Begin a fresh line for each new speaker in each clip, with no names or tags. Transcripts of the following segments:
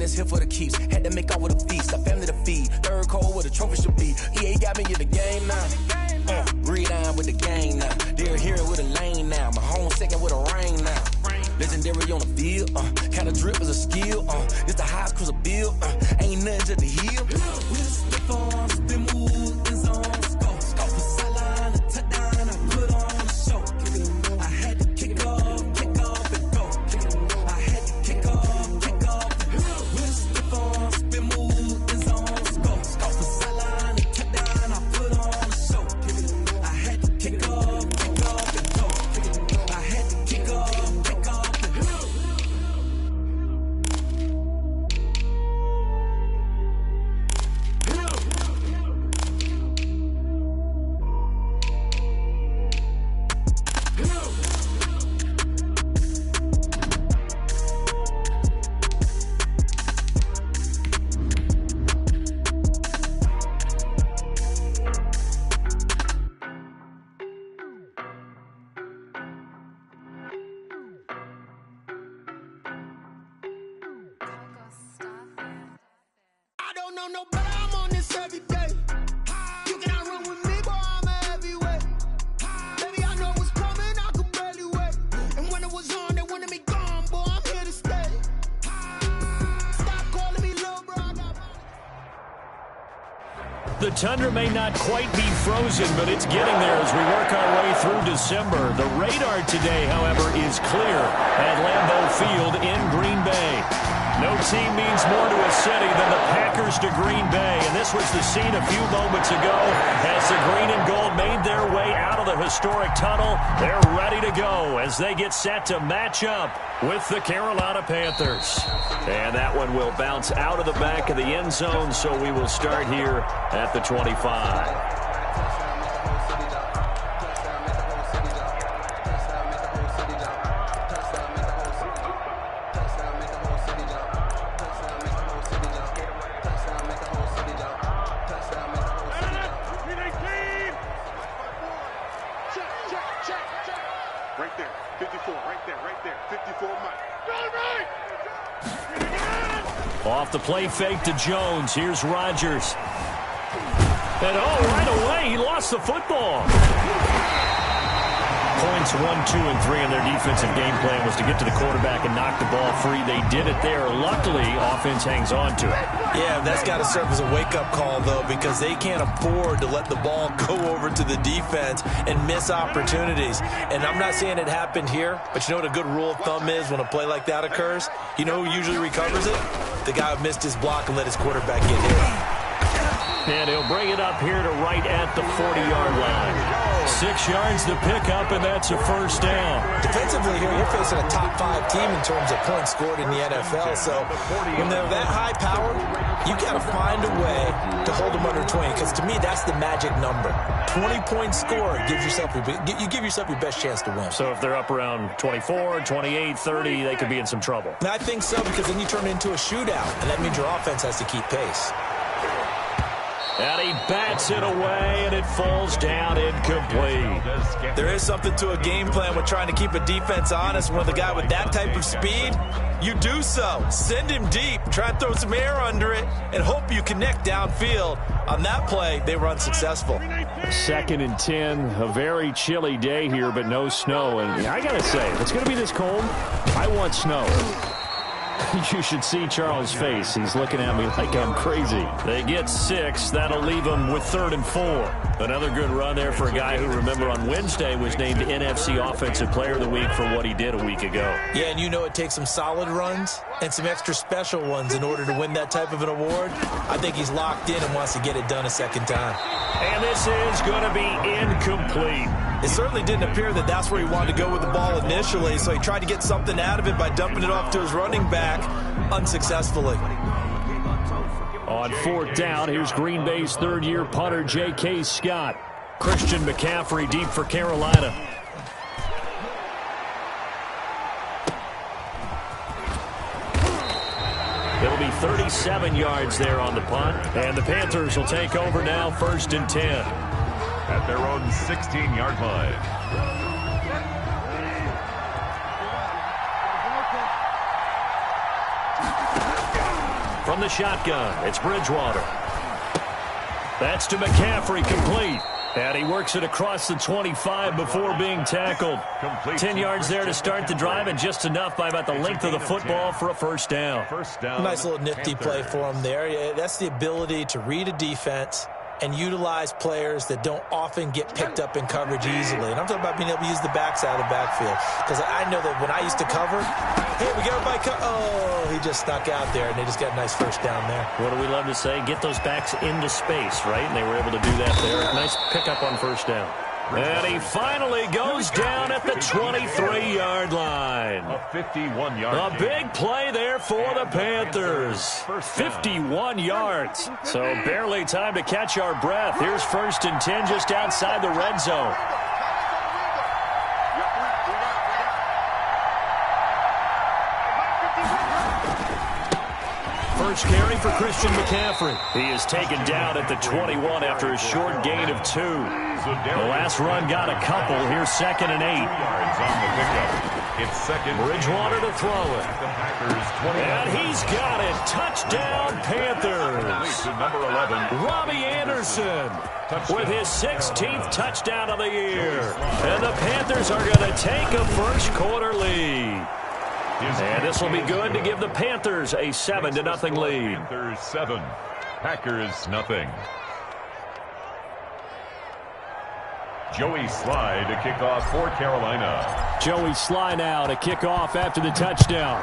that's here for the keeps. Had to make out with a feast, a family to feed. Third cold where the trophy should be. EA got me in the game now. Read on with the game now. They're here with a lane now. My home second with a rain now. Legendary on the field. Kind of drip is a skill. It's the highest cruiser bill. Ain't nothing just to heal. With the farm, spin move, in zone, scope. Scope for sideline, a touchdown, I put on the show. I had to kick off and go. I had to kick off and go. With the farm, spin move, in zone, scope. Scope for sideline, a touchdown, I put on the show. I had to kick off and go. I had to kick off.
The tundra may not quite be frozen, but it's getting there as we work our way through December. The radar today, however, is clear at Lambeau Field in Green Bay. No team means more to a city than the Packers to Green Bay, and this was the scene a few moments ago as the green and gold made their way out of the historic tunnel. They're ready to go as they get set to match up with the Carolina Panthers. And that one will bounce out of the back of the end zone, so we will start here at the 25. Off the play fake to Jones. Here's Rodgers. And right away, he lost the football. Points 1, 2, and 3 in their defensive game plan was to get to the quarterback and knock the ball free. They did it there. Luckily, offense hangs on to it.
Yeah, that's got to serve as a wake-up call, though, because they can't afford to let the ball go over to the defense and miss opportunities. And I'm not saying it happened here, but you know what a good rule of thumb is when a play like that occurs? You know who usually recovers it? The guy who missed his block and let his quarterback get hit.
And he'll bring it up here to right at the 40-yard line. 6 yards to pick up, and that's a first down.
Defensively here, you're facing a top-5 team in terms of points scored in the NFL. So when they're that high power, you got to find a way to hold them under 20. Because to me, that's the magic number. 20 points scored gives yourself you give yourself your best chance to win.
So if they're up around 24, 28, 30, they could be in some trouble.
And I think so, because then you turn it into a shootout, and that means your offense has to keep pace.
And he bats it away, and it falls down incomplete.
There is something to a game plan with trying to keep a defense honest. When the guy with that type of speed, you do so. Send him deep, try and throw some air under it, and hope you connect downfield. On that play, they were unsuccessful.
2nd and 10, a very chilly day here, but no snow. And I got to say, if it's going to be this cold, I want snow. You should see Charles' face. He's looking at me like I'm crazy. They get 6. That'll leave them with 3rd and 4. Another good run there for a guy who, remember, on Wednesday was named NFC Offensive Player of the Week for what he did a week ago.
Yeah, and you know it takes some solid runs and some extra special ones in order to win that type of an award. I think he's locked in and wants to get it done a second time.
And this is going to be incomplete.
It certainly didn't appear that that's where he wanted to go with the ball initially, so he tried to get something out of it by dumping it off to his running back unsuccessfully.
On 4th down, here's Green Bay's 3rd-year punter, J.K. Scott. Christian McCaffrey deep for Carolina. It'll be 37 yards there on the punt, and the Panthers will take over now, 1st and 10.
At their own 16-yard line.
from the shotgun. It's Bridgewater. That's to McCaffrey, complete. And he works it across the 25 before being tackled. 10 yards there to start the drive, and just enough by about the length of the football for a first down.
Nice little nifty play for him there. That's the ability to read a defense and utilize players that don't often get picked up in coverage easily. And I'm talking about being able to use the backside of the backfield. Because I know that when I used to cover, hey, we got everybody oh, he just snuck out there, and they just got a nice first down there.
What do we love to say? Get those backs into space, right? And they were able to do that there. Nice pickup on first down. And he finally goes down at the 23-yard line.
A 51-yard
A big play there for the Panthers. 51 yards. So barely time to catch our breath. Here's 1st and 10 just outside the red zone. First carry for Christian McCaffrey. He is taken down at the 21 after a short gain of 2. The last run got a couple. Here's 2nd and 8.
Yards on the pickup. It's second.
Bridgewater to throw it. And he's got it. Touchdown, Panthers.
Number 11.
Robbie Anderson with his 16th touchdown of the year. And the Panthers are going to take a first quarter lead. And this will be good to give the Panthers a 7-0 lead.
Panthers 7, Packers nothing. Joey Sly to kick off for Carolina.
Joey Sly now to kick off after the touchdown.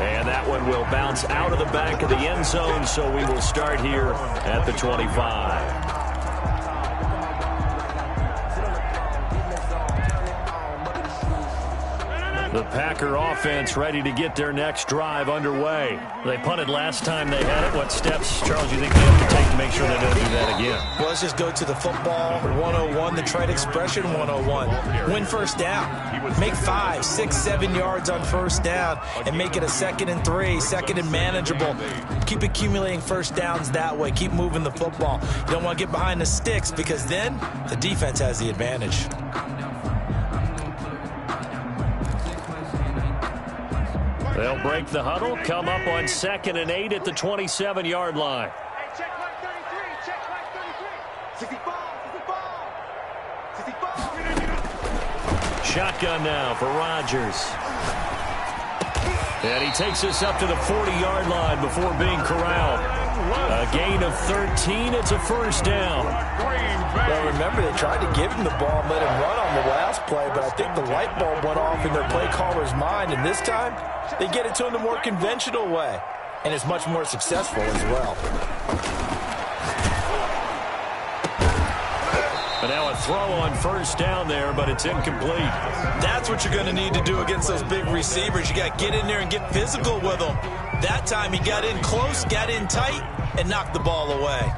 And that one will bounce out of the back of the end zone, so we will start here at the 25. The Packer offense ready to get their next drive underway. They punted last time they had it. What steps, Charles, you think they have to take to make sure they don't do that again?
Well, let's just go to the football 101, the trite expression 101. Win first down. Make 5, 6, 7 yards on first down and make it a 2nd and 3, 2nd and manageable. Keep accumulating first downs that way. Keep moving the football. You don't want to get behind the sticks because then the defense has the advantage.
They'll break the huddle, come up on 2nd and 8 at the 27-yard line.
Check like 33, check like 33. 65.
Shotgun now for Rodgers. And he takes us up to the 40-yard line before being corralled. A gain of 13. It's a first down.
Well, remember, they tried to give him the ball and let him run on the last play, but I think the light bulb went off in their play caller's mind, and this time they get it to him the more conventional way, and it's much more successful as well.
And now a throw on first down there, but it's incomplete.
That's what you're going to need to do against those big receivers. You got to get in there and get physical with them. That time he got in close, got in tight, and knocked the ball away.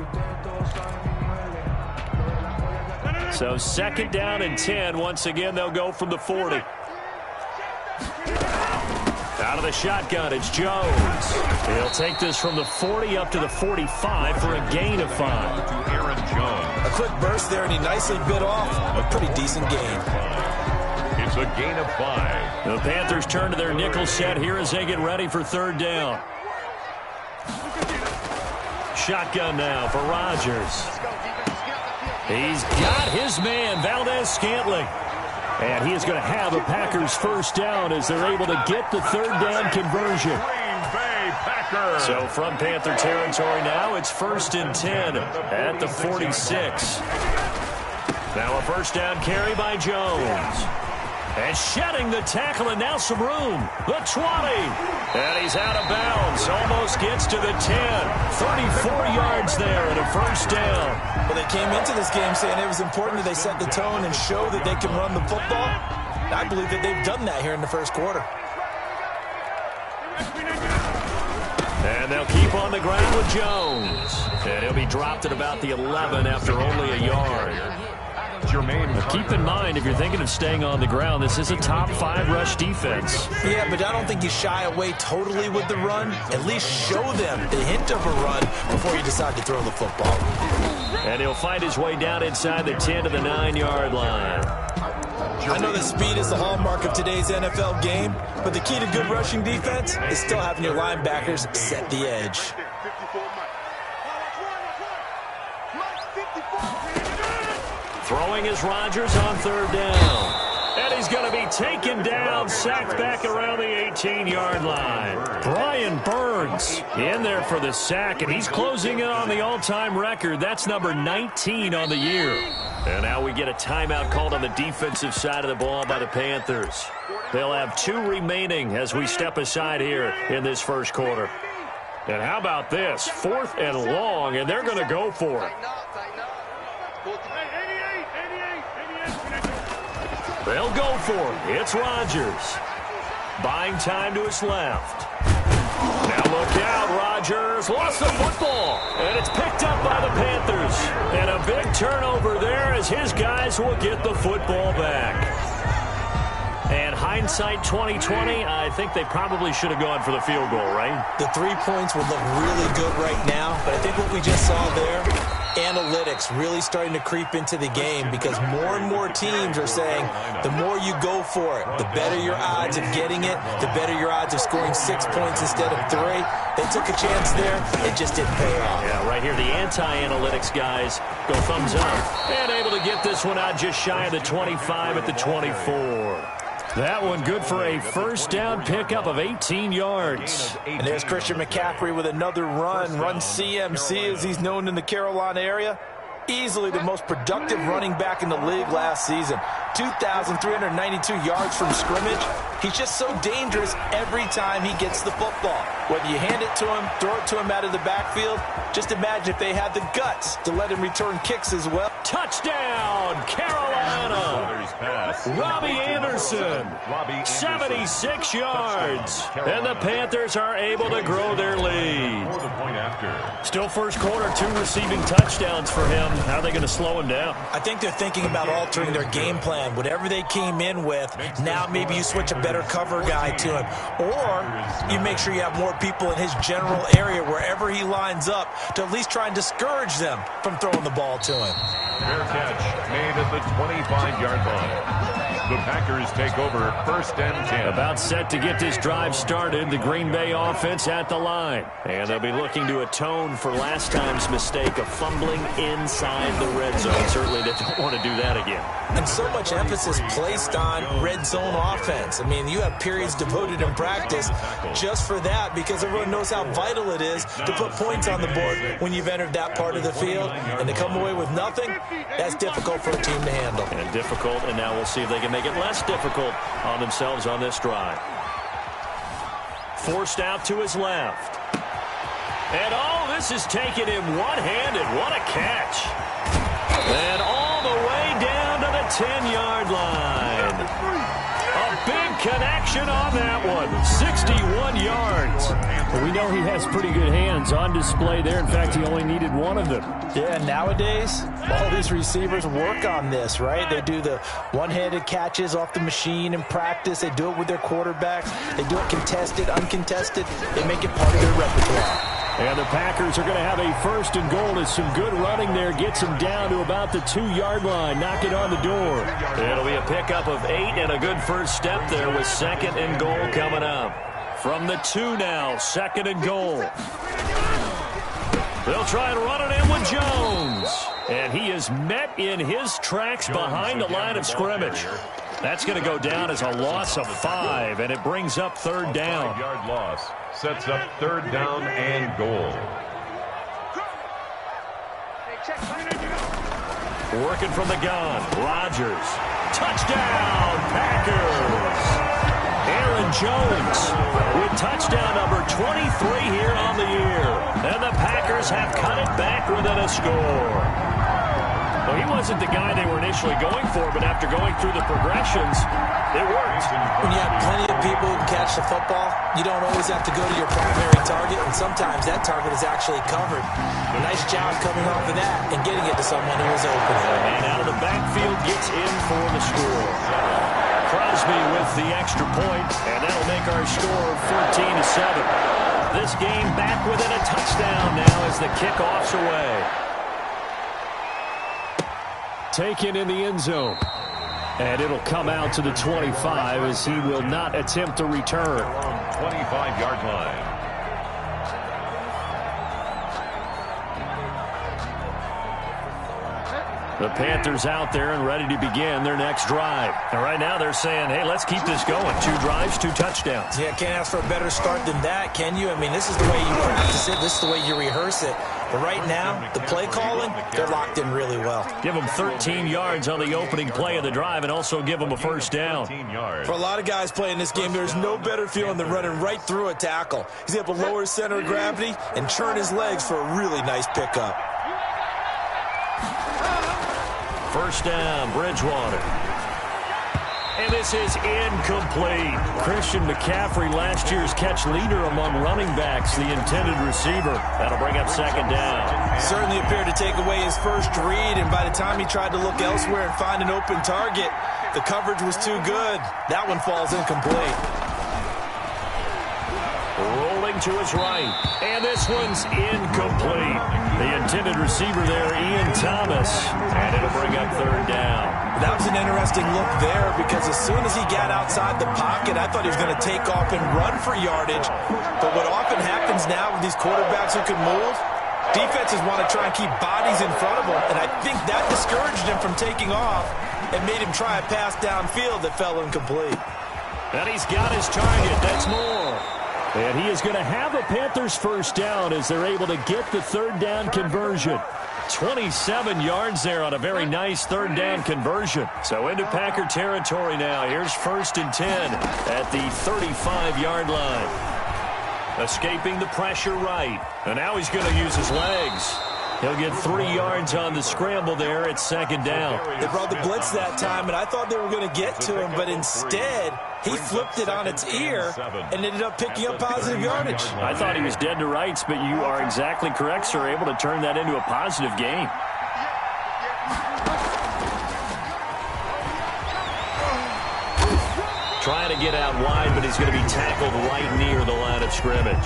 So 2nd down and 10. Once again, they'll go from the 40. Out of the shotgun, it's Jones. He'll take this from the 40 up to the 45 for a gain of 5.
To Aaron Jones.
A quick burst there, and he nicely bit off a pretty decent gain.
It's a gain of 5.
The Panthers turn to their nickel set here as they get ready for 3rd down. Shotgun now for Rodgers. He's got his man, Valdez-Scantling. And he is going to have a Packers first down as they're able to get the 3rd down conversion.
Green Bay Packers.
So from Panther territory now, it's 1st and 10 at the 46. Now a first down carry by Jones. And shedding the tackle, and now some room. The 20. And he's out of bounds. Almost gets to the 10. 34 yards there and a first down.
Well, they came into this game saying it was important that they set the tone and show that they can run the football. I believe that they've done that here in the first quarter.
And they'll keep on the ground with Jones. And he'll be dropped at about the 11 after only a yard. But keep in mind, if you're thinking of staying on the ground, this is a top 5 rush defense.
Yeah, but I don't think you shy away totally with the run. At least show them the hint of a run before you decide to throw the football.
And he'll find his way down inside the 10 to the 9-yard line.
I know that speed is the hallmark of today's NFL game, but the key to good rushing defense is still having your linebackers set the edge.
Throwing is Rodgers on third down. And he's going to be taken down, sacked back around the 18-yard line. Brian Burns in there for the sack, and he's closing in on the all-time record. That's number 19 on the year. And now we get a timeout called on the defensive side of the ball by the Panthers. They'll have 2 remaining as we step aside here in this first quarter. And how about this? 4th and long, and they're going to go for it. They'll go for it. It's Rodgers. Buying time to his left. Now look out, Rodgers lost the football, and it's picked up by the Panthers. And a big turnover there as his guys will get the football back. And hindsight 2020, I think they probably should have gone for the field goal, right?
The 3 points would look really good right now, but I think what we just saw there, analytics really starting to creep into the game because more and more teams are saying the more you go for it, the better your odds of getting it, the better your odds of scoring 6 points instead of 3. They took a chance there. It just didn't pay off.
Yeah, right here, the anti-analytics guys go thumbs up. And able to get this one out just shy of the 25 at the 24. That one good for a first down pickup of 18 yards.
And there's Christian McCaffrey with another run CMC as he's known in the Carolina area. Easily the most productive running back in the league last season. 2,392 yards from scrimmage. He's just so dangerous every time he gets the football. Whether you hand it to him, throw it to him out of the backfield, just imagine if they had the guts to let him return kicks as well.
Touchdown, Carolina! Robbie Anderson, 76 yards. And the Panthers are able to grow their lead. Still first quarter, 2 receiving touchdowns for him. How are they going to slow him down?
I think they're thinking about altering their game plan. Whatever they came in with, now maybe you switch a better cover guy to him. Or you make sure you have more people in his general area wherever he lines up to at least try and discourage them from throwing the ball to him.
Fair catch made at the 25-yard line. The Packers take over first and 10.
About set to get this drive started. The Green Bay offense at the line. And they'll be looking to atone for last time's mistake of fumbling inside the red zone. Certainly they don't want to do that again.
And so much emphasis placed on red zone offense. I mean, you have periods devoted in practice just for that because everyone knows how vital it is to put points on the board when you've entered that part of the field. And to come away with nothing, that's difficult for a team to handle.
And difficult, and now we'll see if they can make it less difficult on themselves on this drive. Forced out to his left. And this is taking him one-handed. What a catch. And all the way down to the 10-yard line. A big connection on that one. 61 yards. Well, we know he has pretty good hands on display there. In fact, he only needed one of them.
Yeah, nowadays, all these receivers work on this, right? They do the one-handed catches off the machine in practice. They do it with their quarterbacks. They do it contested, uncontested. They make it part of their repertoire.
And the Packers are going to have a first and goal as some good running there gets him down to about the 2-yard line. Knock it on the door. It'll be a pickup of 8 and a good first step there with second and goal coming up. From the 2 now, second and goal. They'll try and run it in with Jones. And he is met in his tracks behind the line of scrimmage. That's going to go down as a loss of 5, and it brings up third down.
5-yard loss sets up third down and goal.
Working from the gun, Rodgers. Touchdown, Packers. Aaron Jones with touchdown number 23 here on the year. And the Packers have cut it back within a score. Well, he wasn't the guy they were initially going for, but after going through the progressions, it worked.
When you have plenty of people who can catch the football, you don't always have to go to your primary target, and sometimes that target is actually covered. Nice job coming off of that and getting it to someone who was open.
And out of the backfield, gets in for the score. Crosby with the extra point, and that'll make our score 14-7. This game back within a touchdown now as the kickoff's away. Taken in the end zone. And it'll come out to the 25 as he will not attempt to return.
25-yard line.
The Panthers out there and ready to begin their next drive. And right now they're saying, hey, let's keep this going. 2 drives, 2 touchdowns.
Yeah, can't ask for a better start than that, can you? I mean, this is the way you practice it. This is the way you rehearse it. But right now, the play calling, they're locked in really well.
Give them 13 yards on the opening play of the drive and also give them a first down.
For a lot of guys playing this game, there's no better feeling than running right through a tackle. He's able to lower his center of gravity and churn his legs for a really nice pickup.
First down, Bridgewater. And this is incomplete. Christian McCaffrey, last year's catch leader among running backs, the intended receiver. That'll bring up second down.
Certainly appeared to take away his first read, and by the time he tried to look elsewhere and find an open target, the coverage was too good. That one falls incomplete.
Rolling to his right, and this one's incomplete. The intended receiver there, Ian Thomas, and it'll bring up third down.
That was an interesting look there because as soon as he got outside the pocket, I thought he was going to take off and run for yardage. But what often happens now with these quarterbacks who can move, defenses want to try and keep bodies in front of them, and I think that discouraged him from taking off and made him try a pass downfield that fell incomplete.
And he's got his target. That's more. And he is going to have a Panthers first down as they're able to get the third down conversion. 27 yards there on a very nice third down conversion. So into Packer territory now. Here's first and 10 at the 35-yard line. Escaping the pressure right. And now he's going to use his legs. He'll get 3 yards on the scramble there at second down.
They brought the blitz that time, and I thought they were going to get to him, but instead he flipped it on its ear and ended up picking up positive yardage.
I thought he was dead to rights, but you are exactly correct, sir. Able to turn that into a positive gain. Trying to get out wide, but he's going to be tackled right near the line of scrimmage.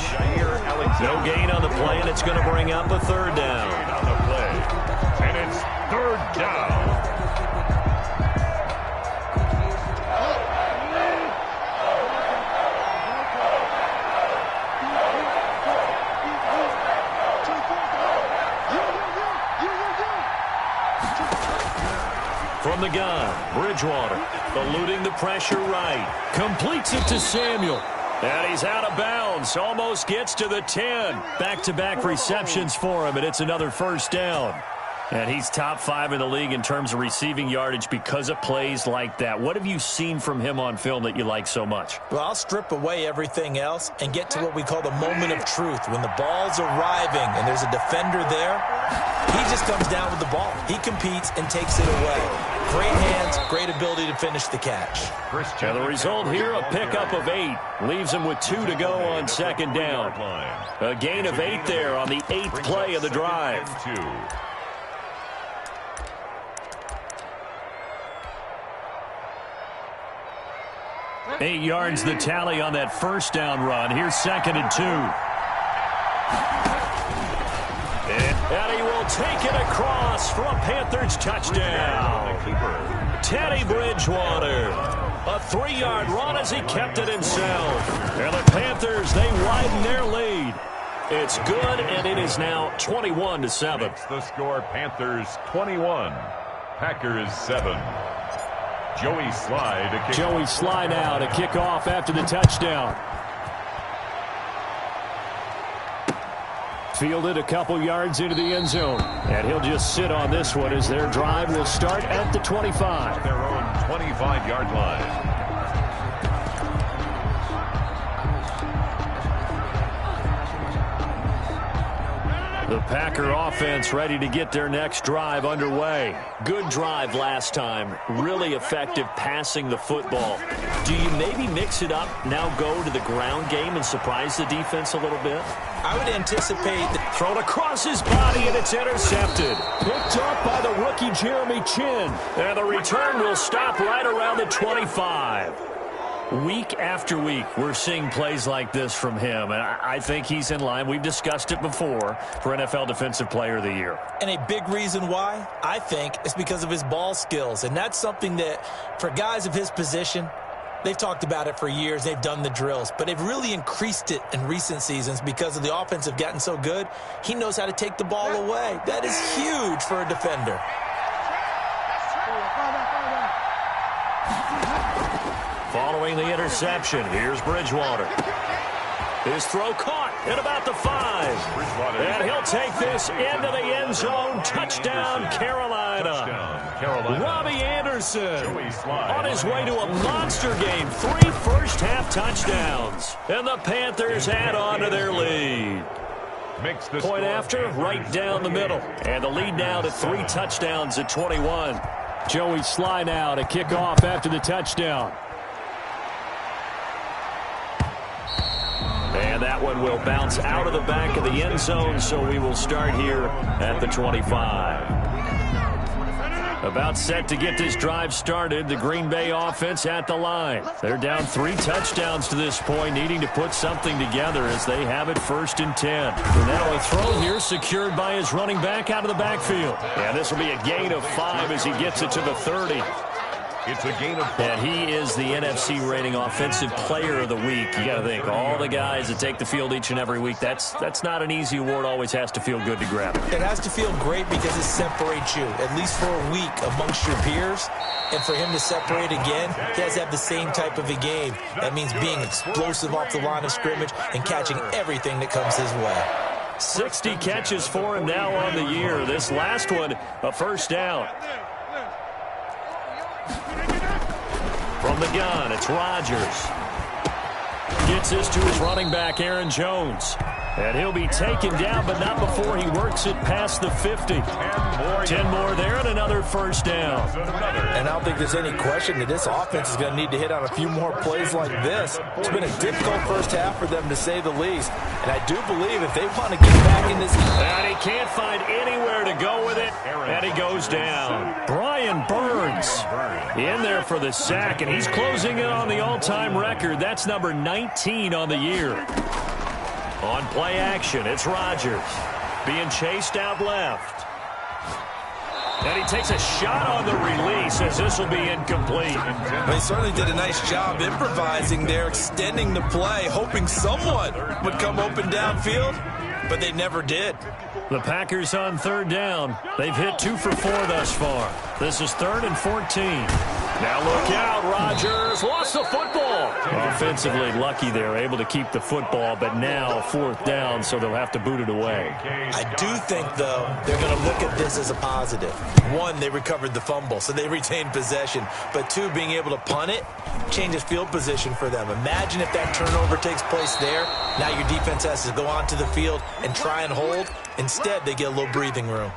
No gain on the play, and it's going to bring up a third down.
On the play, and it's third down.
From the gun, Bridgewater, eluding the pressure right. Completes it to Samuel. And he's out of bounds. Almost gets to the 10. Back-to-back receptions for him, and it's another first down. And he's top 5 in the league in terms of receiving yardage because of plays like that. What have you seen from him on film that you like so much?
Well, I'll strip away everything else and get to what we call the moment of truth. When the ball's arriving and there's a defender there, he just comes down with the ball. He competes and takes it away. Great hands, great ability to finish the catch.
And the result here, a pickup of 8. Leaves him with 2 to go on second down. A gain of 8 there on the 8th play of the drive. 8 yards the tally on that first down run. Here's second and 2. And he will take it across for a Panthers touchdown. Teddy Bridgewater. A 3-yard run as he kept it himself. And the Panthers, they widen their lead. It's good, and it is now 21-7.
Makes the score Panthers 21, Packers 7. Joey Slye
now to kick off after the touchdown. Fielded a couple yards into the end zone. And he'll just sit on this one as their drive will start at the 25.
Their own 25-yard line.
The Packer offense ready to get their next drive underway. Good drive last time. Really effective passing the football. Do you maybe mix it up, now go to the ground game and surprise the defense a little bit?
I would anticipate that.
Thrown across his body, and it's intercepted. Picked up by the rookie Jeremy Chin. And the return will stop right around the 25. Week after week, we're seeing plays like this from him, and I think he's in line. We've discussed it before for NFL Defensive Player of the Year.
And a big reason why, I think, is because of his ball skills. And that's something that, for guys of his position, they've talked about it for years. They've done the drills. But they've really increased it in recent seasons because of the offense have gotten so good. He knows how to take the ball away. That is huge for a defender.
Following the interception, here's Bridgewater. His throw caught at about the 5. And he'll take this into the end zone. Touchdown, Carolina. Robbie Anderson on his way to a monster game. 3 first-half touchdowns. And the Panthers add on to their lead. Point after, right down the middle. And the lead now to 3 touchdowns at 21. Joey Sly now to kick off after the touchdown. And that one will bounce out of the back of the end zone, so we will start here at the 25. About set to get this drive started, the Green Bay offense at the line. They're down 3 touchdowns to this point, needing to put something together as they have it 1st and 10. And now a throw here secured by his running back out of the backfield. And this will be a gain of 5 as he gets it to the 30.
It's a gain of 5.
And he is the NFC rating offensive player of the week. You got to think, all the guys that take the field each and every week, that's not an easy award. Always has to feel good to grab it.
It has to feel great because it separates you, at least for a week, amongst your peers. And for him to separate again, he has to have the same type of a game. That means being explosive off the line of scrimmage and catching everything that comes his way.
60 catches for him now on the year. This last one, a first down. From the gun, it's Rodgers. Gets this to his running back, Aaron Jones. And he'll be taken down, but not before he works it past the 50. 10 more there and another first down.
And I don't think there's any question that this offense is going to need to hit on a few more plays like this. It's been a difficult first half for them, to say the least. And I do believe if they want to get back in this...
And he can't find anywhere to go with it, and he goes down. Brian Burns in there for the sack, and he's closing in on the all-time record. That's number 19 on the year. On play action, it's Rodgers being chased out left. And he takes a shot on the release as this will be incomplete.
They certainly did a nice job improvising there, extending the play, hoping someone would come open downfield, but they never did.
The Packers on 3rd down. They've hit 2 for 4 thus far. This is 3rd and 14. Now look out, Rodgers lost the football. Offensively lucky they're able to keep the football, but now 4th down, so they'll have to boot it away.
I do think, though, they're going to look at this as a positive. 1, they recovered the fumble, so they retained possession. But 2, being able to punt it changes field position for them. Imagine if that turnover takes place there. Now your defense has to go onto the field and try and hold. Instead, they get a little breathing room.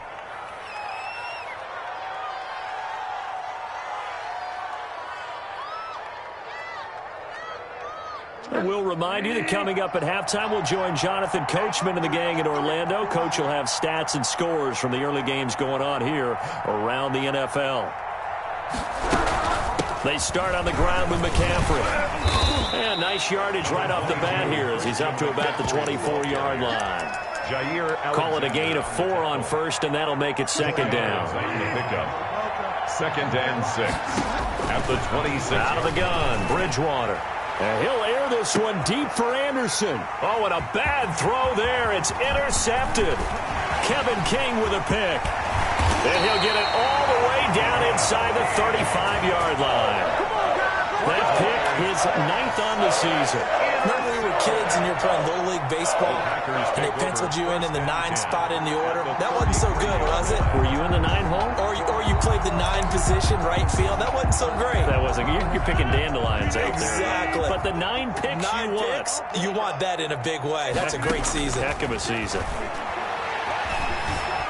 And we'll remind you that coming up at halftime, we'll join Jonathan Coachman and the gang in Orlando. Coach will have stats and scores from the early games going on here around the NFL. They start on the ground with McCaffrey. And nice yardage right off the bat here as he's up to about the 24-yard line. Call it a gain of 4 on 1st, and that'll make it 2nd down.
2nd and 6 at the 26.
Out of the gun, Bridgewater. And he'll air this one deep for Anderson. Oh, and a bad throw there. It's intercepted. Kevin King with a pick. And he'll get it all the way down inside the 35-yard line. That pick is 9th on the season.
Remember we were kids and you're playing Little League Baseball, and they penciled you in the 9 spot in the order? That wasn't so good, was it?
Were you in the 9 hole?
Or you played the 9 position, right field? That wasn't so great.
That wasn't. You're picking dandelions out there.
Exactly.
But the 9 picks
9 picks, you want that in a big way. That's a great season.
Heck of a season.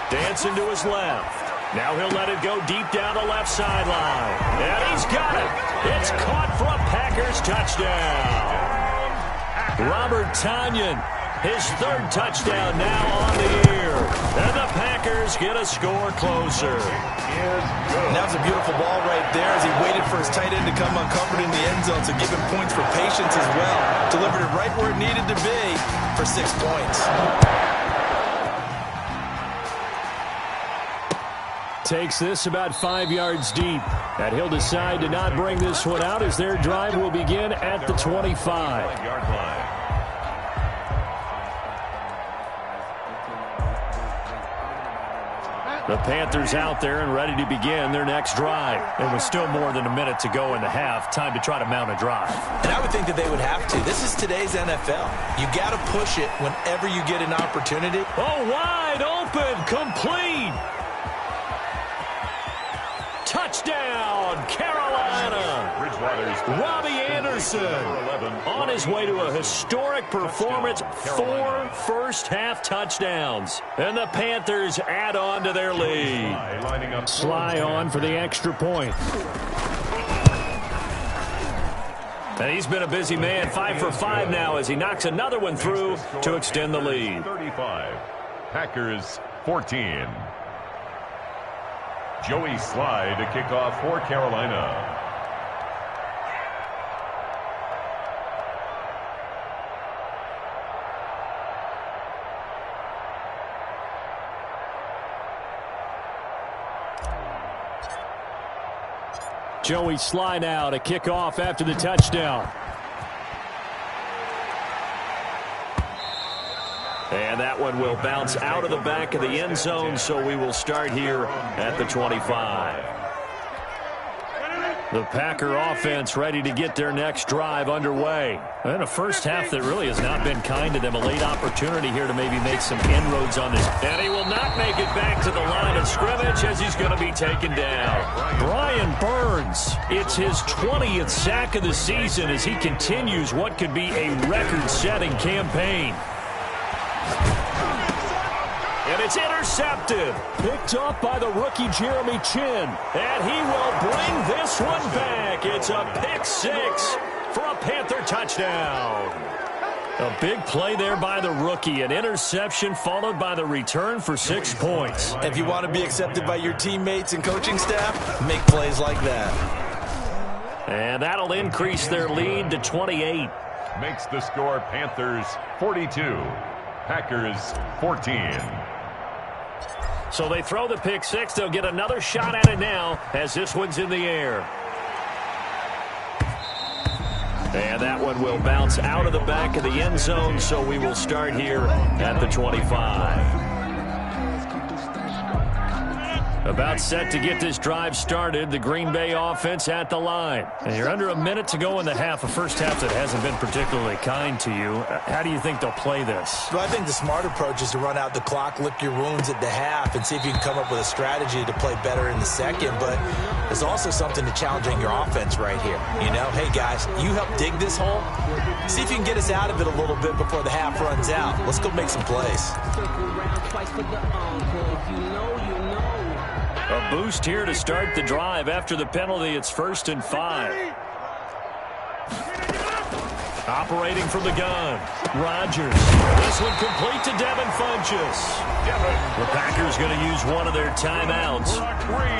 Dancing to his left. Now he'll let it go deep down the left sideline. And he's got it. It's caught for a Packers touchdown. Robert Tonyan His third touchdown now on the year. And the Packers get a score closer.
That was a beautiful ball right there as he waited for his tight end to come uncovered in the end zone, so give him points for patience as well. Delivered it right where it needed to be for 6 points.
Takes this about 5 yards deep. And he'll decide to not bring this one out as their drive will begin at the 25. The Panthers out there and ready to begin their next drive. It was still more than a minute to go in the half. Time to try to mount a drive.
And I would think that they would have to. This is today's NFL. You got to push it whenever you get an opportunity.
Oh, wide open, complete. Touchdown, Carolina. Robbie Anderson on his way to a historic performance, 4 first-half touchdowns. And the Panthers add on to their lead. Sly on for the extra point. And he's been a busy man, 5 for 5 now as he knocks another one through to extend the lead.
35, Packers 14. Joey Sly to kick off for Carolina.
Joey Sly now to kick off after the touchdown. And that one will bounce out of the back of the end zone, so we will start here at the 25. The Packer offense ready to get their next drive underway. And a first half that really has not been kind to them. A late opportunity here to maybe make some inroads on this. And he will not make it back to the line of scrimmage as he's going to be taken down. Brian Burns, it's his 20th sack of the season as he continues what could be a record-setting campaign. And it's intercepted. Picked up by the rookie Jeremy Chin. And he will bring this one back. It's a pick 6 for a Panther touchdown. A big play there by the rookie. An interception followed by the return for 6 points.
If you want to be accepted by your teammates and coaching staff, make plays like that.
And that'll increase their lead to 28.
Makes the score Panthers 42. Packers 14.
So they throw the pick 6. They'll get another shot at it now as this one's in the air. And that one will bounce out of the back of the end zone, so we will start here at the 25. About set to get this drive started, the Green Bay offense at the line. And you're under a minute to go in the half, a first half that hasn't been particularly kind to you. How do you think they'll play this?
Well, I think the smart approach is to run out the clock, lick your wounds at the half, and see if you can come up with a strategy to play better in the second. But there's also something to challenging your offense right here. You know, hey, guys, you help dig this hole. See if you can get us out of it a little bit before the half runs out. Let's go make some plays.
A boost here to start the drive. After the penalty, it's 1st and 5. Operating from the gun, Rodgers. This one complete to Devin Funchess. The Packers going to use one of their timeouts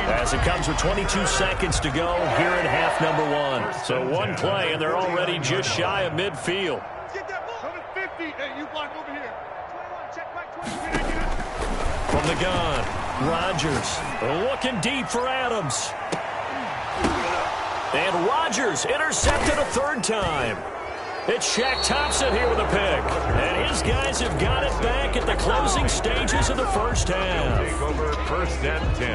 as it comes with 22 seconds to go here in half number 1. So one play, and they're already just shy of midfield. From the gun, Rodgers looking deep for Adams. And Rodgers intercepted a 3rd time. It's Shaq Thompson here with a pick. And his guys have got it back at the closing stages of the first half.
Take over 1st and 10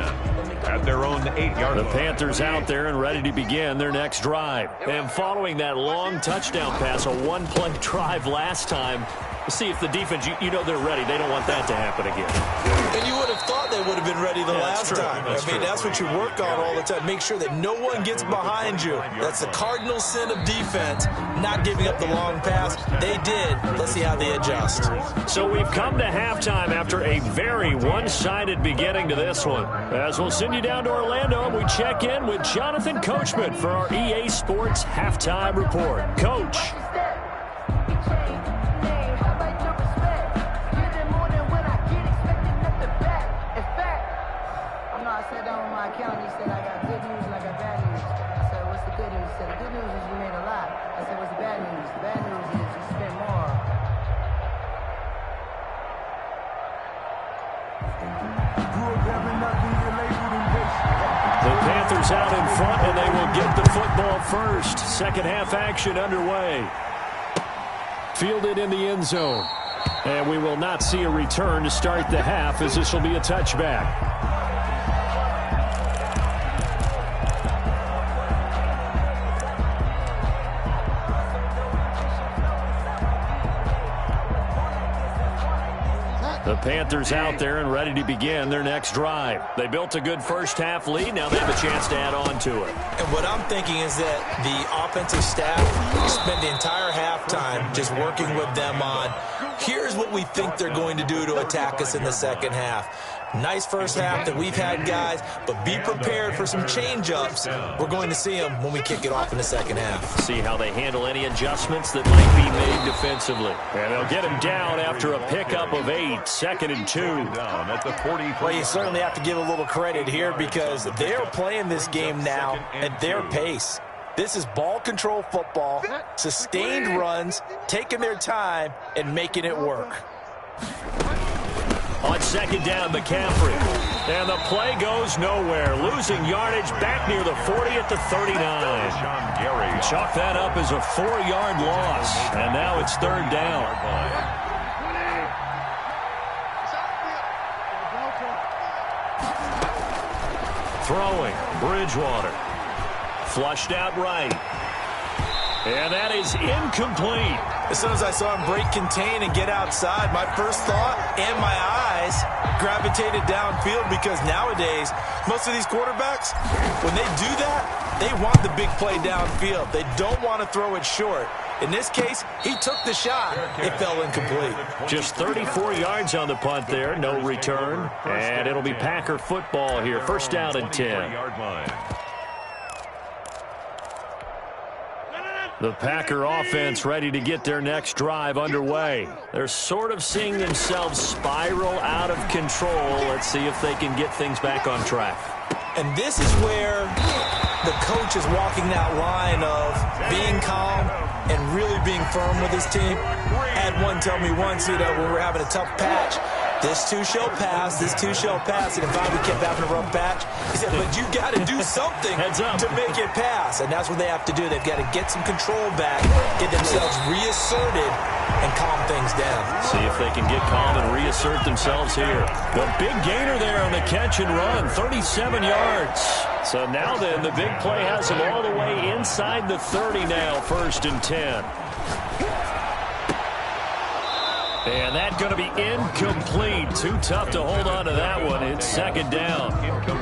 at their own 8-yard line.
The Panthers out there and ready to begin their next drive. And following that long touchdown pass, a one-play drive last time, see if the defense, you know they're ready. They don't want that to happen again.
And you would have thought they would have been ready the last time. That's what you work on all the time. Make sure that no one gets behind you. That's the cardinal sin of defense, not giving up the long pass. They did. Let's see how they adjust.
So we've come to halftime after a very one-sided beginning to this one. As we'll send you down to Orlando, and we check in with Jonathan Coachman for our EA Sports Halftime Report. Coach. front, and they will get the football first. Second half action underway. Fielded in the end zone. And we will not see a return to start the half, as this will be a touchback. The Panthers out there and ready to begin their next drive. They built a good first half lead. Now they have a chance to add on to it.
And what I'm thinking is that the offensive staff spend the entire halftime just working with them on, here's what we think they're going to do to attack us in the second half. Nice first half that we've had, guys, but be prepared for some change-ups. We're going to see them when we kick it off in the second half.
See how they handle any adjustments that might be made defensively. And they'll get him down after a pickup of 8, 2nd and 2.
Down at the 40.
Well, you certainly have to give a little credit here because they're playing this game now at their pace. This is ball control football, sustained runs, taking their time, and making it work.
On second down, McCaffrey. And the play goes nowhere. Losing yardage back near the 40 at the 39. Chalk that up as a 4-yard loss. And now it's third down. Throwing, Bridgewater. Flushed out right. And that is incomplete.
As soon as I saw him break contain and get outside, my first thought and my eyes gravitated downfield because nowadays, most of these quarterbacks, when they do that, they want the big play downfield. They don't want to throw it short. In this case, he took the shot. It fell incomplete.
Just 34 yards on the punt there, no return. And it'll be Packer football here. First down and 10. The Packer offense ready to get their next drive underway. They're sort of seeing themselves spiral out of control. Let's see if they can get things back on track.
And this is where the coach is walking that line of being calm and really being firm with his team. I had one tell me once, when we're having a tough patch, this too shall pass, this too shall pass. And if we kept having a rough patch, he said, but you got to do something to make it pass. And that's what they have to do. They've got to get some control back, get themselves reasserted, and calm things down.
See if they can get calm and reassert themselves here. The big gainer there on the catch and run, 37 yards. So now then, the big play has them all the way inside the 30 now, 1st and 10. And that's going to be incomplete. Too tough to hold on to that one. It's second down.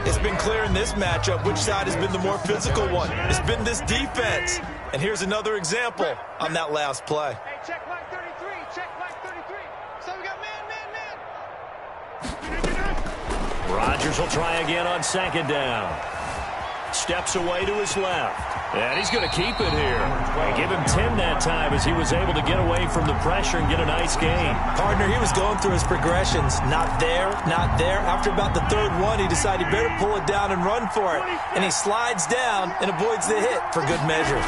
It's been clear in this matchup which side has been the more physical one. It's been this defense. And here's another example on that last play.
Hey, check line 33. Check line 33. So we got man.
Rodgers will try again on second down. Steps away to his left. And he's going to keep it here. And give him 10 that time as he was able to get away from the pressure and get a nice gain.
Partner, he was going through his progressions. Not there, not there. After about the third one, he decided he better pull it down and run for it. And he slides down and avoids the hit for good measure.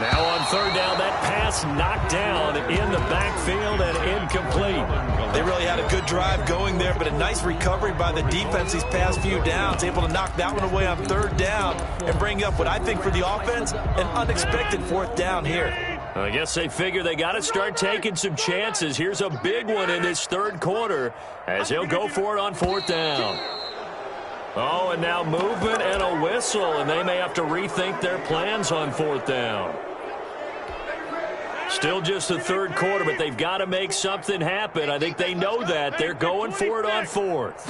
Now on third down, that pass knocked down in the backfield and incomplete.
They really had a good drive going there, but a nice recovery by the defense these past few downs, able to knock that one away on third down and bring up what I think for the offense, an unexpected 4th down here.
I guess they figure they got to start taking some chances. Here's a big one in this third quarter as he'll go for it on 4th down. Oh, and now movement and a whistle, and they may have to rethink their plans on 4th down. Still just the third quarter, but they've got to make something happen. I think they know that. They're going for it on 4th.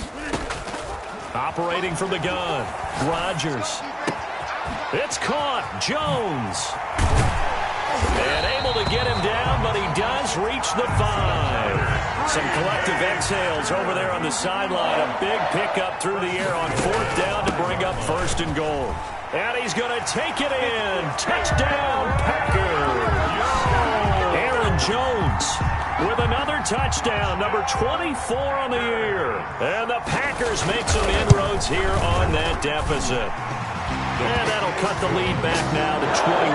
Operating from the gun, Rodgers. It's caught, Jones. And able to get him down, but he does reach the 5. Some collective exhales over there on the sideline. A big pickup through the air on 4th down to bring up 1st and goal. And he's going to take it in. Touchdown, Packers. Jones with another touchdown, number 24 on the year. And the Packers make some inroads here on that deficit. And that'll cut the lead back now to 21.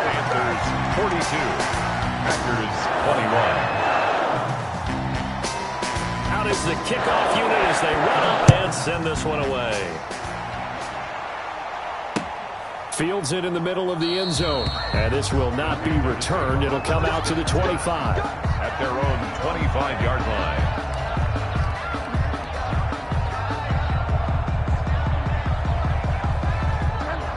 Panthers 42, Packers 21.
out is the kickoff unit as they run up and send this one away. Fields it in the middle of the end zone. And this will not be returned. It'll come out to the 25.
At their own 25-yard line.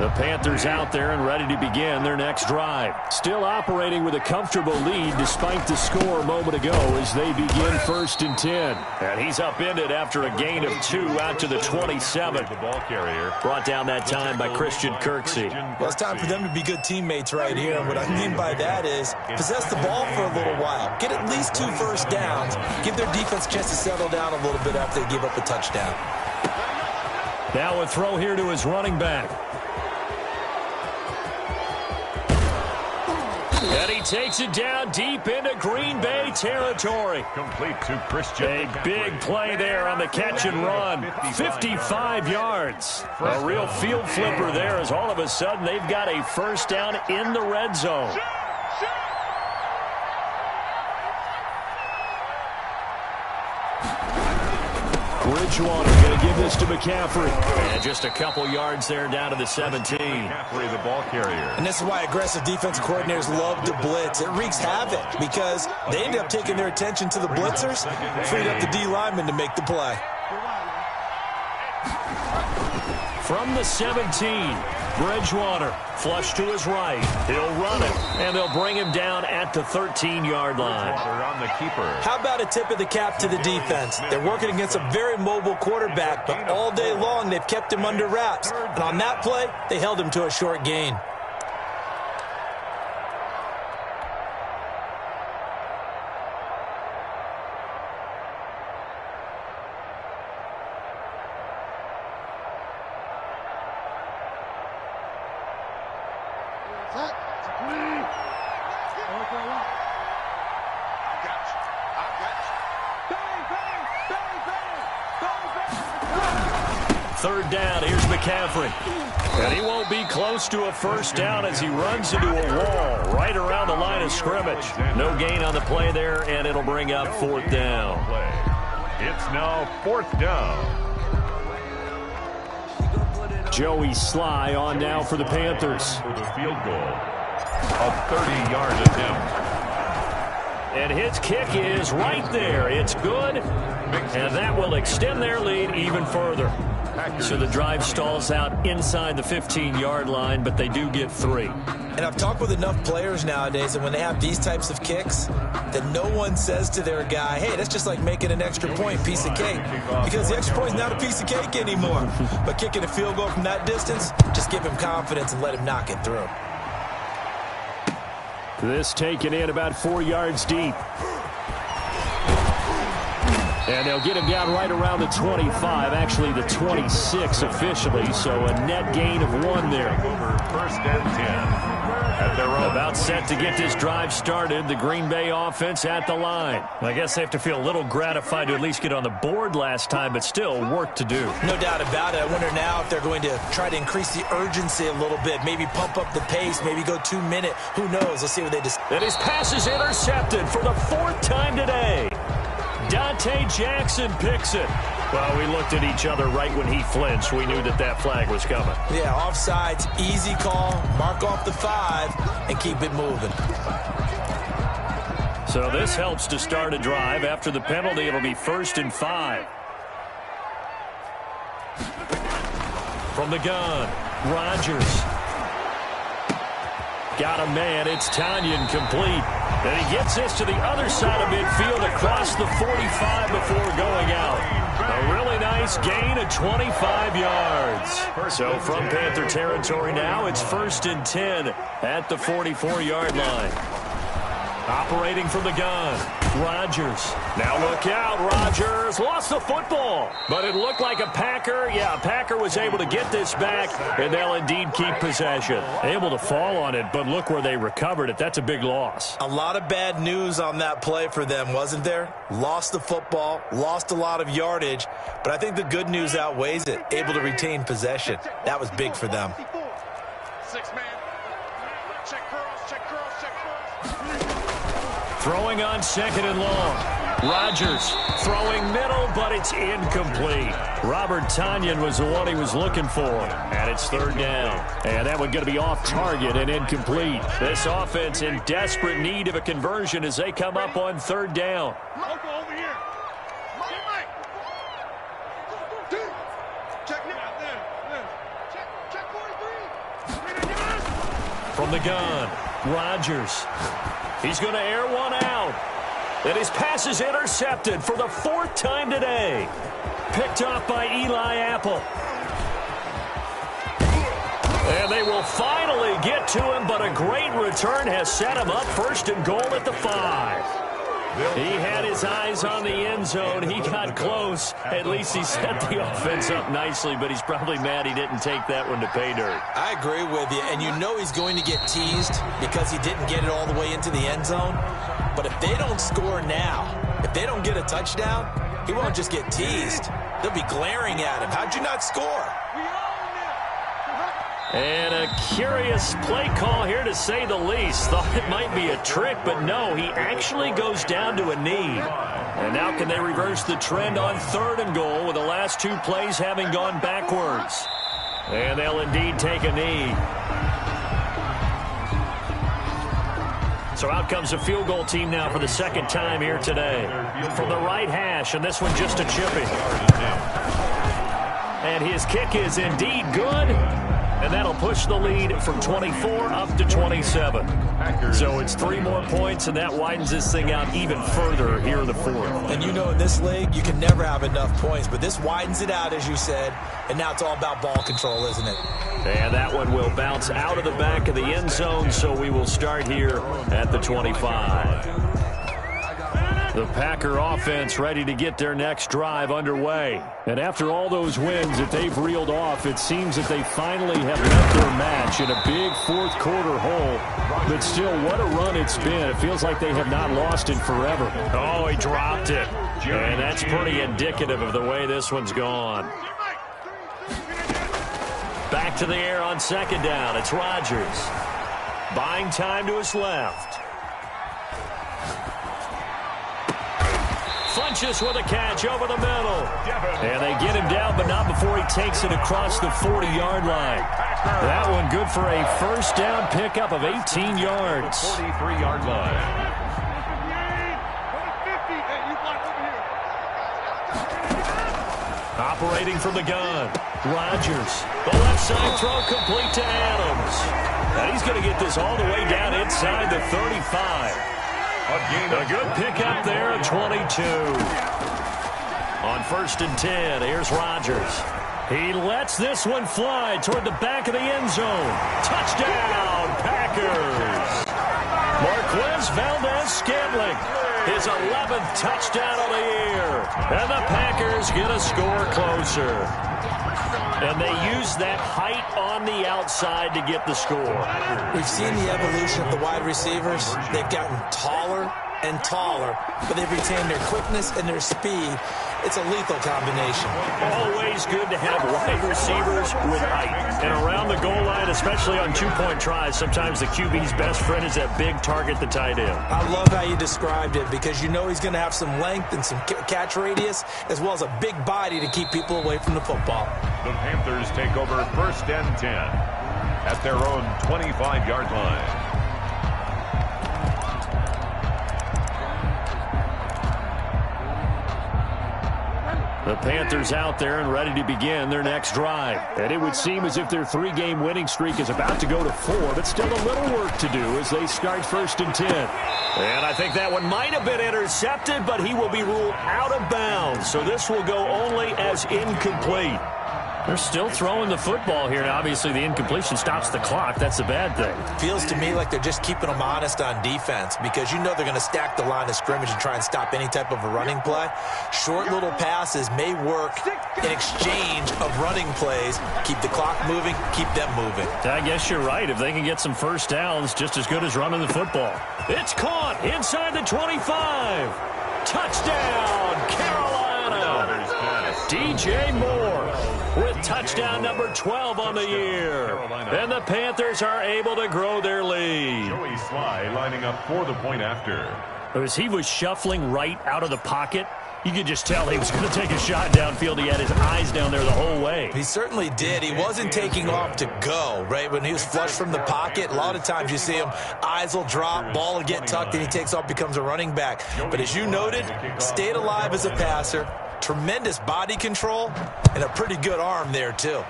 The Panthers out there and ready to begin their next drive. Still operating with a comfortable lead despite the score a moment ago as they begin 1st and 10. And he's upended after a gain of 2 out to the 27.
The ball carrier.
Brought down that time by Christian Kirksey.
Well, it's time for them to be good teammates right here. And what I mean by that is possess the ball for a little while. Get at least 2 first downs. Give their defense a chance to settle down a little bit after they give up a touchdown.
Now a throw here to his running back. And he takes it down deep into Green Bay territory.
Complete to Christian.
A big play there on the catch and run. 55 yards. A real field flipper there as all of a sudden they've got a first down in the red zone. Bridgewater going to give this to McCaffrey. And just a couple yards there down to the 17.
McCaffrey, the ball carrier.
And this is why aggressive defensive coordinators love to blitz. It wreaks havoc because they end up taking their attention to the blitzers, freed up the D lineman to make the play.
From the 17, Bridgewater flush to his right. He'll run it, and they'll bring him down at the 13-yard line.
On the keeper.
How about a tip of the cap to the defense? They're working against a very mobile quarterback, but all day long they've kept him under wraps. And on that play, they held him to a short gain.
Third down, here's McCaffrey. And he won't be close to a first down as he runs into a wall right around the line of scrimmage. No gain on the play there, and it'll bring up 4th down.
It's now 4th down.
Joey Sly on now for the Panthers.
For the field goal. A 30-yard attempt.
And his kick is right there. It's good. And that will extend their lead even further. So the drive stalls out inside the 15-yard line, but they do get 3.
And I've talked with enough players nowadays that when they have these types of kicks, that no one says to their guy, hey, that's just like making an extra point, piece of cake. Because the extra point is not a piece of cake anymore. But kicking a field goal from that distance, just give him confidence and let him knock it through.
This taken in about 4 yards deep. And they'll get him down right around the 25, actually the 26 officially, so a net gain of 1 there.
Over 1st and 10. At their own.
About set to get this drive started, the Green Bay offense at the line. I guess they have to feel a little gratified to at least get on the board last time, but still work to do.
No doubt about it. I wonder now if they're going to try to increase the urgency a little bit, maybe pump up the pace, maybe go 2-minute. Who knows? Let's see what they decide.
And his pass is intercepted for the 4th time today. Dante Jackson picks it. Well, we looked at each other right when he flinched. We knew that that flag was coming.
Yeah, offsides, easy call, mark off the 5, and keep it moving.
So this helps to start a drive. After the penalty, it'll be 1st and 5. From the gun, Rodgers. Got a man. It's Tanyan complete. And he gets this to the other side of midfield across the 45 before going out. A really nice gain of 25 yards. So from Panther territory now, it's 1st and 10 at the 44-yard line. Operating from the gun, Rodgers. Now look out, Rodgers lost the football. But it looked like a Packer. Yeah, a Packer was able to get this back, and they'll indeed keep possession. Able to fall on it, but look where they recovered it. That's a big loss.
A lot of bad news on that play for them, wasn't there? Lost the football, lost a lot of yardage, but I think the good news outweighs it. Able to retain possession. That was big for them.
6 man. Check curls, check curls, check curls.
Throwing on 2nd and long. Rodgers throwing middle, but it's incomplete. Robert Tonyan was the one he was looking for. And it's 3rd down. And that one going to be off target and incomplete. This offense in desperate need of a conversion as they come up on 3rd down.
Local over here. Mike. Check now. Check 43.
From the gun, Rodgers. He's going to air one out. And his pass is intercepted for the 4th time today. Picked off by Eli Apple. And they will finally get to him, but a great return has set him up 1st and goal at the 5. He had his eyes on the end zone. He got close. At least he set the offense up nicely, but he's probably mad he didn't take that one to pay dirt.
I agree with you, and you know he's going to get teased because he didn't get it all the way into the end zone. But if they don't score now, if they don't get a touchdown, he won't just get teased. They'll be glaring at him. How'd you not score?
And a curious play call here, to say the least. Thought it might be a trick, but no, he actually goes down to a knee. And now can they reverse the trend on 3rd and goal with the last 2 plays having gone backwards? And they'll indeed take a knee. So out comes a field goal team now for the 2nd time here today. From the right hash, and this one just a chipping. And his kick is indeed good. And that'll push the lead from 24 up to 27. So it's 3 more points, and that widens this thing out even further here in the 4th.
And you know in this league, you can never have enough points, but this widens it out, as you said, and now it's all about ball control, isn't it?
And that one will bounce out of the back of the end zone, so we will start here at the 25. The Packer offense ready to get their next drive underway. And after all those wins that they've reeled off, it seems that they finally have met their match in a big 4th quarter hole. But still, what a run it's been. It feels like they have not lost it forever. Oh, he dropped it. And that's pretty indicative of the way this one's gone. Back to the air on 2nd down. It's Rodgers. Buying time to his left. Funches with a catch over the middle. And they get him down, but not before he takes it across the 40-yard line. That one good for a 1st down pickup of 18 yards.
43-yard line.
Operating from the gun, Rodgers. The left side throw complete to Adams. And he's going to get this all the way down inside the 35. A good pickup there at 22. On 1st and 10, here's Rodgers. He lets this one fly toward the back of the end zone. Touchdown, Packers. Marquez Valdez-Scantling, his 11th touchdown of the year. And the Packers get a score closer. And they use that height on the outside to get the score.
We've seen the evolution of the wide receivers. They've gotten taller and taller, but they've retained their quickness and their speed. It's a lethal combination.
Always good to have wide receivers with height. And around the goal line, especially on 2-point tries, sometimes the QB's best friend is that big target, the tight end.
I love how you described it because you know he's going to have some length and some catch radius as well as a big body to keep people away from the football.
The Panthers take over 1st and 10 at their own 25-yard line.
The Panthers out there and ready to begin their next drive. And it would seem as if their 3-game winning streak is about to go to 4, but still a little work to do as they start 1st and 10. And I think that one might have been intercepted, but he will be ruled out of bounds. So this will go only as incomplete. They're still throwing the football here. Now, obviously, the incompletion stops the clock. That's a bad thing.
Feels to me like they're just keeping them honest on defense because you know they're going to stack the line of scrimmage and try and stop any type of a running play. Short little passes may work in exchange of running plays. Keep the clock moving, keep them moving.
I guess you're right. If they can get some 1st downs, just as good as running the football. It's caught inside the 25. Touchdown, Carolina. DJ Moore with touchdown number 12 on the year. And the Panthers are able to grow their lead.
Joey Sly lining up for the point after.
As he was shuffling right out of the pocket, you could just tell he was going to take a shot downfield. He had his eyes down there the whole way.
He certainly did. He wasn't taking off to go, right? When he was flush from the pocket, a lot of times you see him, eyes will drop, ball will get tucked, and he takes off, becomes a running back. But as you noted, stayed alive as a passer, tremendous body control, and a pretty good arm there, too.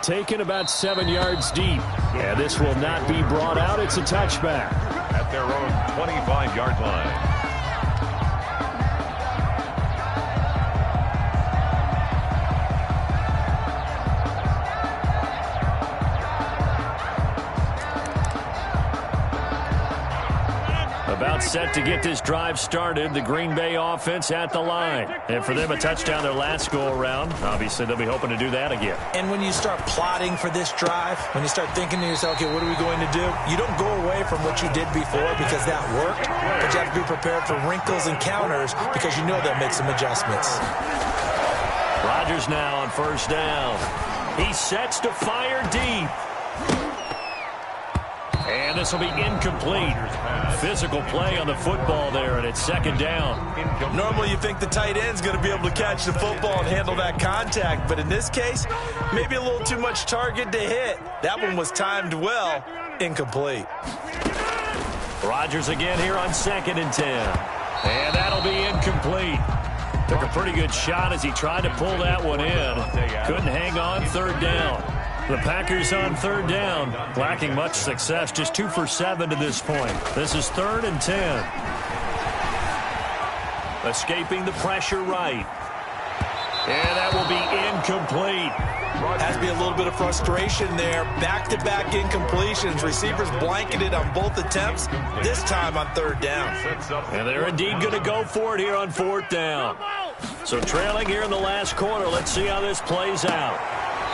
Taken about 7 yards deep. And this will not be brought out. It's a touchback.
At their own 25-yard line.
About set to get this drive started. The Green Bay offense at the line. And for them, a touchdown their last go-around. Obviously, they'll be hoping to do that again.
And when you start plotting for this drive, when you start thinking to yourself, okay, what are we going to do? You don't go away from what you did before because that worked. But you have to be prepared for wrinkles and counters because you know they'll make some adjustments.
Rodgers now on first down. He sets to fire deep. And this will be incomplete. Physical play on the football there, and it's second down.
Normally you think the tight end's going to be able to catch the football and handle that contact, but in this case, maybe a little too much target to hit. That one was timed well. Incomplete.
Rodgers again here on 2nd and 10. And that'll be incomplete. Took a pretty good shot as he tried to pull that one in. Couldn't hang on, third down. The Packers on third down, lacking much success, just 2 for 7 to this point. This is 3rd and 10. Escaping the pressure right. And that will be incomplete.
Has to be a little bit of frustration there. Back-to-back incompletions. Receivers blanketed on both attempts, this time on third down.
And they're indeed going to go for it here on 4th down. So trailing here in the last quarter. Let's see how this plays out.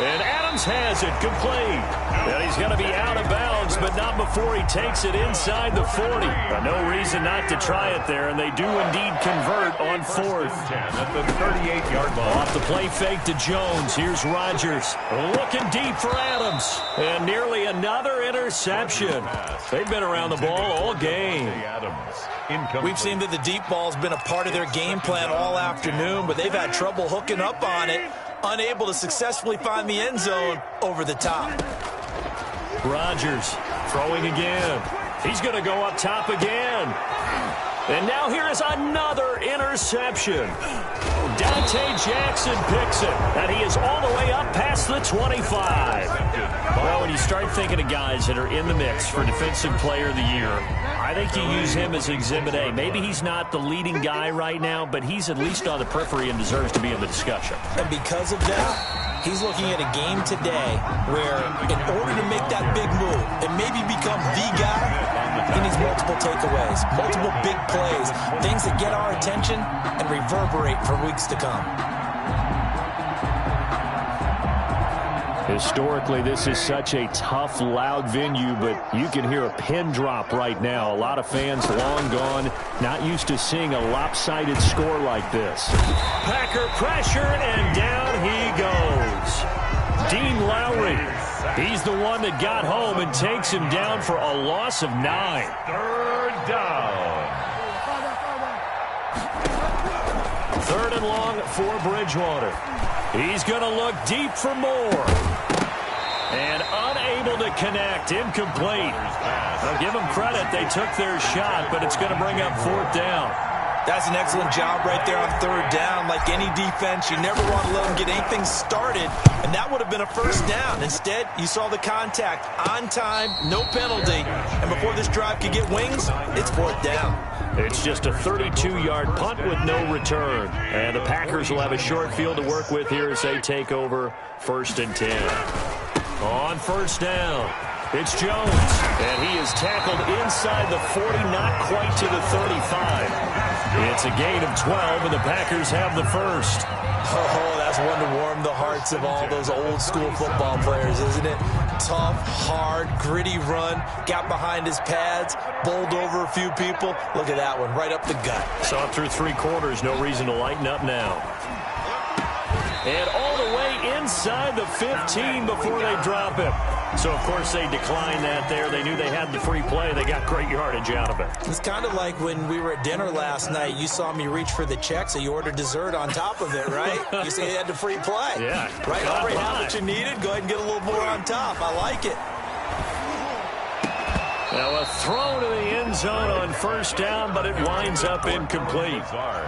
And Adams has it complete. And he's going to be out of bounds, but not before he takes it inside the 40. But no reason not to try it there, and they do indeed convert on 4th.
At the 38-yard line.
Off the play fake to Jones. Here's Rodgers looking deep for Adams. And nearly another interception. They've been around the ball all game.
We've seen that the deep ball's been a part of their game plan all afternoon, but they've had trouble hooking up on it. Unable to successfully find the end zone over the top.
Rodgers throwing again. He's going to go up top again. And now here is another interception. Dante Jackson picks it, and he is all the way up past the 25. Well, when you start thinking of guys that are in the mix for Defensive Player of the Year, I think you use him as Exhibit A. Maybe he's not the leading guy right now, but he's at least on the periphery and deserves to be in the discussion.
And because of that, he's looking at a game today where in order to make that big move and maybe become the guy, he needs multiple takeaways, multiple big plays, things that get our attention and reverberate for weeks to come.
Historically, this is such a tough, loud venue, but you can hear a pin drop right now. A lot of fans long gone, not used to seeing a lopsided score like this. Packer pressure, and down he goes. Dean Lowry, he's the one that got home and takes him down for a loss of 9.
3rd down.
3rd and long for Bridgewater. He's going to look deep for more. And unable to connect. Incomplete. I'll give them credit. They took their shot, but it's going to bring up 4th down.
That's an excellent job right there on 3rd down. Like any defense, you never want to let them get anything started, and that would have been a 1st down. Instead, you saw the contact on time, no penalty, and before this drive could get wings, it's 4th down.
It's just a 32-yard punt with no return. And the Packers will have a short field to work with here as they take over 1st and 10. On 1st down, it's Jones. And he is tackled inside the 40, not quite to the 35. It's a gain of 12, and the Packers have the 1st.
Oh, that's one to warm the hearts of all those old-school football players, isn't it? Tough, hard, gritty run, got behind his pads, bowled over a few people. Look at that one, right up the gut.
Saw it through 3 quarters, no reason to lighten up now. And all the way inside the 15 before they drop him. So, of course, they declined that there. They knew they had the free play. They got great yardage out of it.
It's kind of like when we were at dinner last night. You saw me reach for the check, so you ordered dessert on top of it, right? You said you had the free play.
Yeah.
Right, already have what you needed. Go ahead and get a little more on top. I like it.
Now a throw to the end zone on first down, but it winds up incomplete.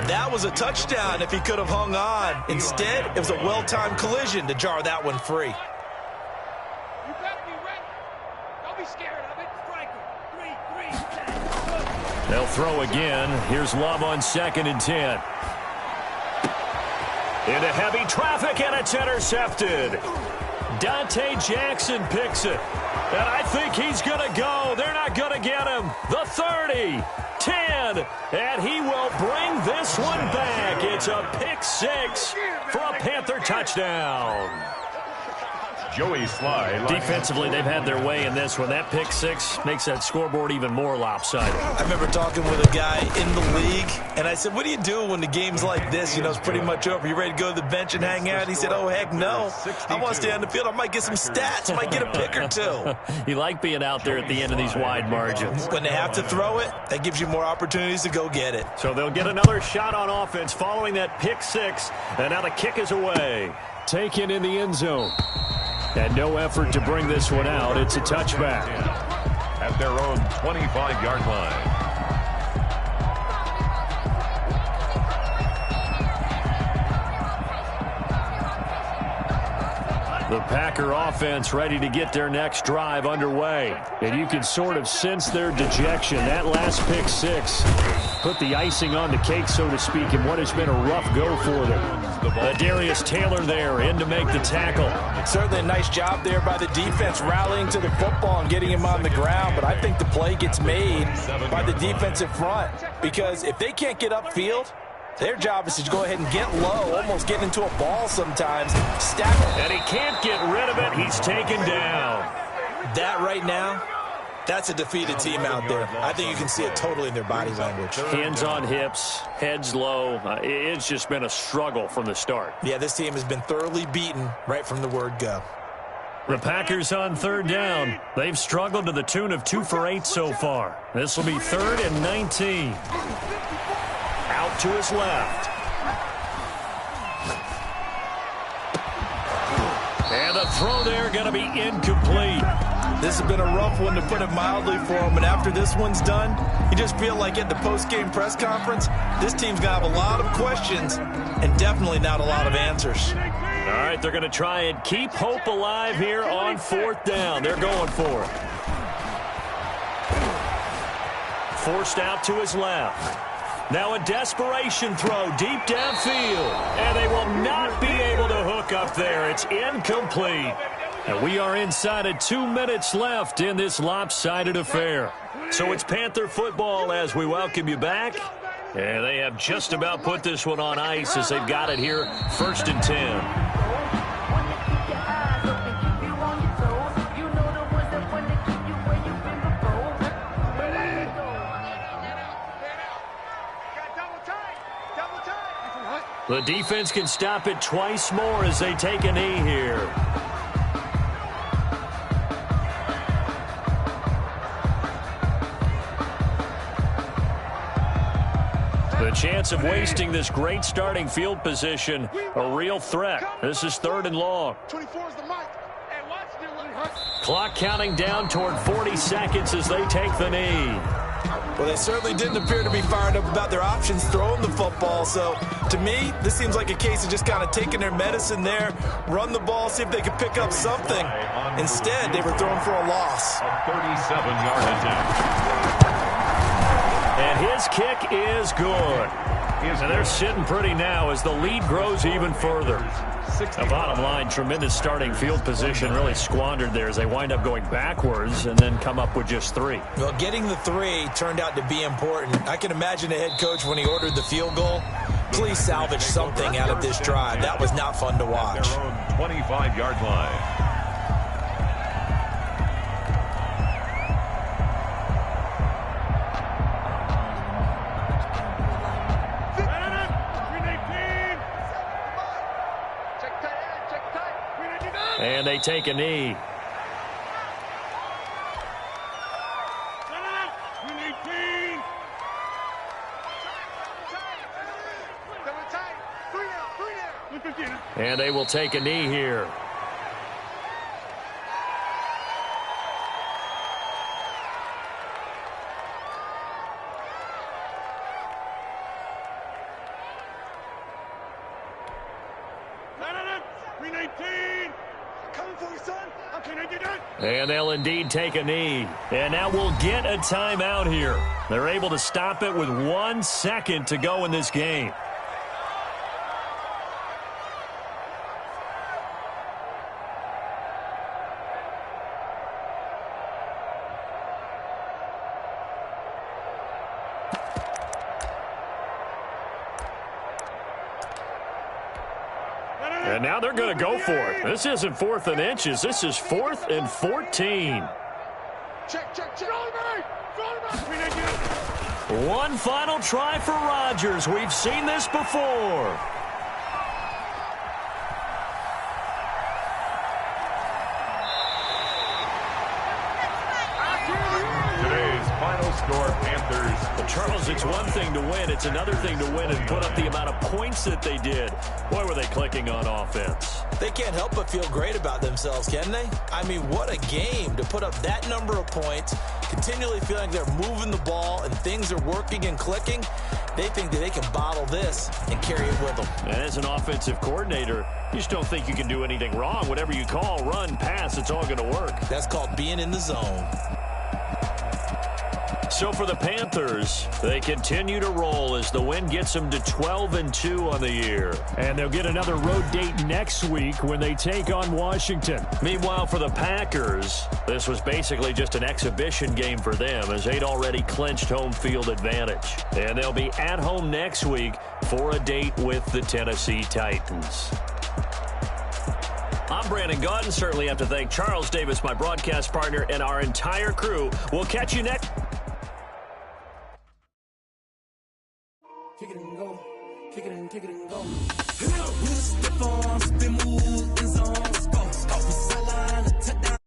That was a touchdown if he could have hung on. Instead, it was a well-timed collision to jar that one free.
You better be ready. Don't be scared of it. Striker. 3-3.
They'll throw again. Here's Love on 2nd and 10. Into heavy traffic, and it's intercepted. Dante Jackson picks it. And I think he's going to go. They're not going to get him. The 30, 10, and he will bring this one back. It's a pick 6 for a Panther touchdown.
Joey Sly.
Defensively, they've had their way in this one. That pick 6 makes that scoreboard even more lopsided.
I remember talking with a guy in the league, and I said, what do you do when the game's like this? You know, it's pretty much over. You ready to go to the bench and hang out? He said, oh, heck no. I want to stay on the field. I might get some stats. I might get a pick or two.
You like being out there at the end of these wide margins.
When they have to throw it, that gives you more opportunities to go get it.
So they'll get another shot on offense following that pick 6, and now the kick is away. Taken in the end zone. And no effort to bring this one out. It's a touchback.
At their own 25-yard line.
The Packer offense ready to get their next drive underway. And you can sort of sense their dejection. That last pick 6 put the icing on the cake, so to speak, in what has been a rough go for them. Darius Taylor there in to make the tackle.
Certainly a nice job there by the defense rallying to the football and getting him on the ground. But I think the play gets made by the defensive front. Because if they can't get upfield, their job is to go ahead and get low, almost get into a ball sometimes. Stack it.
And he can't get rid of it. He's taken down.
That right now, that's a defeated team out there. I think you can see it totally in their body language.
Hands on hips, heads low. It's just been a struggle from the start.
Yeah, this team has been thoroughly beaten right from the word go.
The Packers on 3rd down. They've struggled to the tune of 2 for 8 so far. This will be 3rd and 19. Out to his left. And the throw there going to be incomplete.
This has been a rough one, to put it mildly, for him. And after this one's done, you just feel like at the post-game press conference, this team's going to have a lot of questions and definitely not a lot of answers.
All right, they're going to try and keep hope alive here on 4th down. They're going for it. Forced out to his left. Now a desperation throw deep downfield. And they will not be able to hook up there. It's incomplete. And we are inside of 2 minutes left in this lopsided affair. So it's Panther football as we welcome you back. And they have just about put this one on ice as they've got it here, 1st and 10. The defense can stop it twice more as they take a knee here. The chance of wasting this great starting field position, a real threat. This is 3rd and long.
24 is the mic. Hey, watch it.
Clock counting down toward 40 seconds as they take the knee.
Well, they certainly didn't appear to be fired up about their options throwing the football. So, to me, this seems like a case of just kind of taking their medicine there, run the ball, see if they could pick up something. Instead, they were throwing for a loss.
A 37-yard attempt.
And his kick is good. And they're sitting pretty now as the lead grows even further. The bottom line, tremendous starting field position, really squandered there as they wind up going backwards and then come up with just 3.
Well, getting the 3 turned out to be important. I can imagine the head coach when he ordered the field goal. Please salvage something out of this drive. That was not fun to watch.
Their own 25-yard line.
Check
And they take a knee. And they will take a knee here. And they'll indeed take a knee. And now we'll get a timeout here. They're able to stop it with 1 second to go in this game. And now they're going to go for it. This isn't 4th and inches. This is 4th and 14.
Check.
One final try for Rodgers. We've seen this before.
Today's final score, Panthers.
Well, Charles, it's one thing to win. It's another thing to win and put up the amount of points that they did. Boy, were they clicking on offense.
They can't help but feel great about themselves, can they? I mean, what a game to put up that number of points, continually feeling like they're moving the ball and things are working and clicking. They think that they can bottle this and carry it with them.
And as an offensive coordinator, you just don't think you can do anything wrong. Whatever you call, run, pass, it's all going to work.
That's called being in the zone.
So for the Panthers, they continue to roll as the win gets them to 12-2 on the year. And they'll get another road date next week when they take on Washington. Meanwhile, for the Packers, this was basically just an exhibition game for them as they'd already clinched home field advantage. And they'll be at home next week for a date with the Tennessee Titans. I'm Brandon Gaudin. Certainly have to thank Charles Davis, my broadcast partner, and our entire crew. We'll catch you next.
Kick it and go. Kick it and go. Hit up with a stiff arm, spin move in zone. Go. Sideline, touchdown.